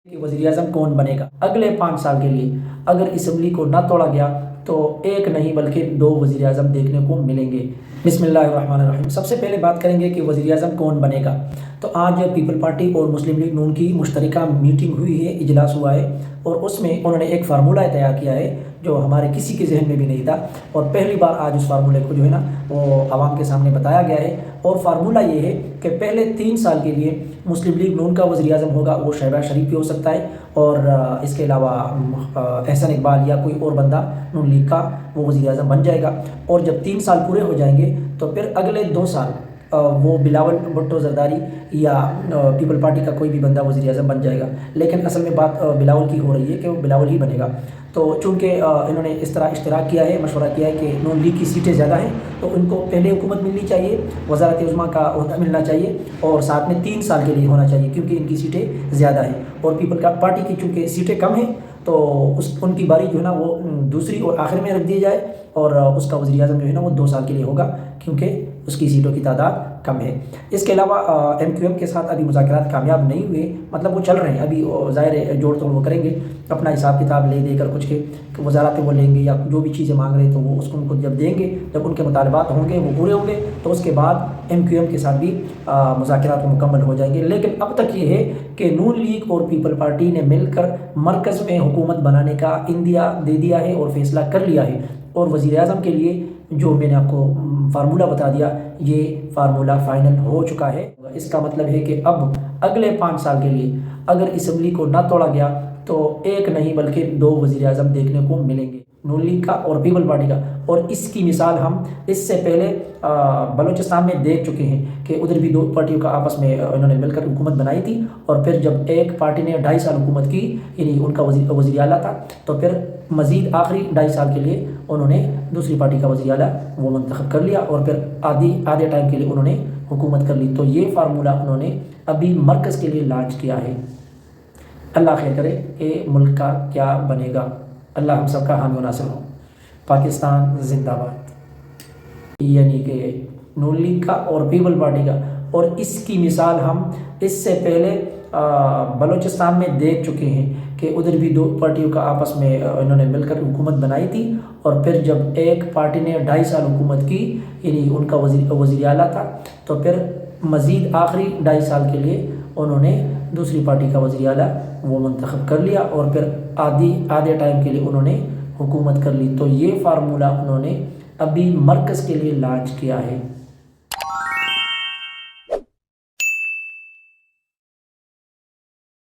کہ وزیر اعظم کون بنے گا اگلے 5 سال کے لیے۔ اگر اسمبلی کو نہ توڑا گیا تو ایک نہیں بلکہ 2 وزیر اعظم دیکھنے کو ملیں گے۔ بسم اللہ الرحمن الرحیم۔ سب سے پہلے بات کریں گے کہ وزیر اعظم کون بنے گا۔ تو آج پیپل پارٹی اور مسلم لیگ نون کی مشترکہ میٹنگ ہوئی ہے، اجلاس ہوا ہے، اور اس میں انہوں نے ایک فارمولہ تیار کیا ہے جو ہمارے کسی کے ذہن میں بھی نہیں تھا، اور پہلی بار آج اس فارمولے کو جو ہے نا وہ عوام کے سامنے بتایا گیا ہے۔ اور فارمولہ یہ ہے کہ پہلے 3 سال کے لیے مسلم لیگ نون کا وزیر اعظم ہوگا، وہ شہباز شریف بھی ہو سکتا ہے، اور اس کے علاوہ احسن اقبال یا کوئی اور بندہ نون لیگ کا وہ وزیر اعظم بن جائے گا۔ اور جب 3 سال پورے ہو جائیں گے تو پھر اگلے 2 سال وہ بلاول بھٹو زرداری یا پیپل پارٹی کا کوئی بھی بندہ وزیر اعظم بن جائے گا، لیکن اصل میں بات بلاول کی ہو رہی ہے کہ وہ بلاول ہی بنے گا۔ تو چونکہ انہوں نے اس طرح اشتراک کیا ہے، مشورہ کیا ہے کہ نون لیگ کی سیٹیں زیادہ ہیں تو ان کو پہلے حکومت ملنی چاہیے، وزارت عظمیٰ کا عہدہ ملنا چاہیے، اور ساتھ میں 3 سال کے لیے ہونا چاہیے کیونکہ ان کی سیٹیں زیادہ ہیں، اور پیپل پارٹی کی چونکہ سیٹیں کم ہیں تو ان کی باری جو ہے نا وہ دوسری اور آخر میں رکھ دی جائے، اور اس کا وزیر اعظم جو ہے نا وہ 2 سال کے لیے ہوگا کیونکہ اس کی سیٹوں کی تعداد کم ہے۔ اس کے علاوہ ایم کیو ایم کے ساتھ ابھی مذاکرات کامیاب نہیں ہوئے، مطلب وہ چل رہے ہیں ابھی، ظاہر ہے جوڑ توڑ وہ کریں گے، اپنا حساب کتاب لے دے کر کچھ کے وزارت وہ لیں گے یا جو بھی چیزیں مانگ رہے ہیں تو وہ اس کو ان کو جب دیں گے، جب ان کے مطالبات ہوں گے وہ پورے ہوں گے تو اس کے بعد ایم کیو ایم کے ساتھ بھی مذاکرات مکمل ہو جائیں گے۔ لیکن اب تک یہ ہے کہ نون لیگ اور پیپل پارٹی نے مل کر مرکز میں حکومت بنانے کا عندیہ دے دیا ہے اور فیصلہ کر لیا ہے، اور وزیر اعظم کے لیے جو میں نے آپ کو فارمولہ بتا دیا یہ فارمولہ فائنل ہو چکا ہے۔ اس کا مطلب ہے کہ اب اگلے 5 سال کے لیے اگر اسمبلی کو نہ توڑا گیا تو ایک نہیں بلکہ 2 وزیر اعظم دیکھنے کو ملیں گے، نون لیگ کا اور پیپل پارٹی کا۔ اور اس کی مثال ہم اس سے پہلے بلوچستان میں دیکھ چکے ہیں کہ ادھر بھی 2 پارٹیوں کا آپس میں انہوں نے مل کر حکومت بنائی تھی، اور پھر جب ایک پارٹی نے 2.5 سال حکومت کی، یعنی ان کا وزیر اعلیٰ تھا، تو پھر مزید آخری 2.5 سال کے لیے انہوں نے دوسری پارٹی کا وزیر اعلیٰ وہ منتخب کر لیا، اور پھر آدھے ٹائم کے لیے انہوں نے حکومت کر لی۔ تو یہ فارمولہ انہوں نے ابھی مرکز کے لیے لانچ کیا ہے۔ اللہ خیر کرے کہ ملک کا کیا بنے گا۔ اللہ ہم سب کا حامی و ناصر ہو۔ پاکستان زندہ باد۔ یعنی کہ نون لیگ کا اور پیپل پارٹی کا، اور اس کی مثال ہم اس سے پہلے بلوچستان میں دیکھ چکے ہیں کہ ادھر بھی 2 پارٹیوں کا آپس میں انہوں نے مل کر حکومت بنائی تھی، اور پھر جب ایک پارٹی نے 2.5 سال حکومت کی، یعنی ان کا وزیر اعلیٰ تھا، تو پھر مزید آخری 2.5 سال کے لیے انہوں نے دوسری پارٹی کا وزیر اعلیٰ وہ منتخب کر لیا، اور پھر آدھے ٹائم کے لیے انہوں نے حکومت کر لی۔ تو یہ فارمولہ انہوں نے ابھی مرکز کے لیے لانچ کیا ہے۔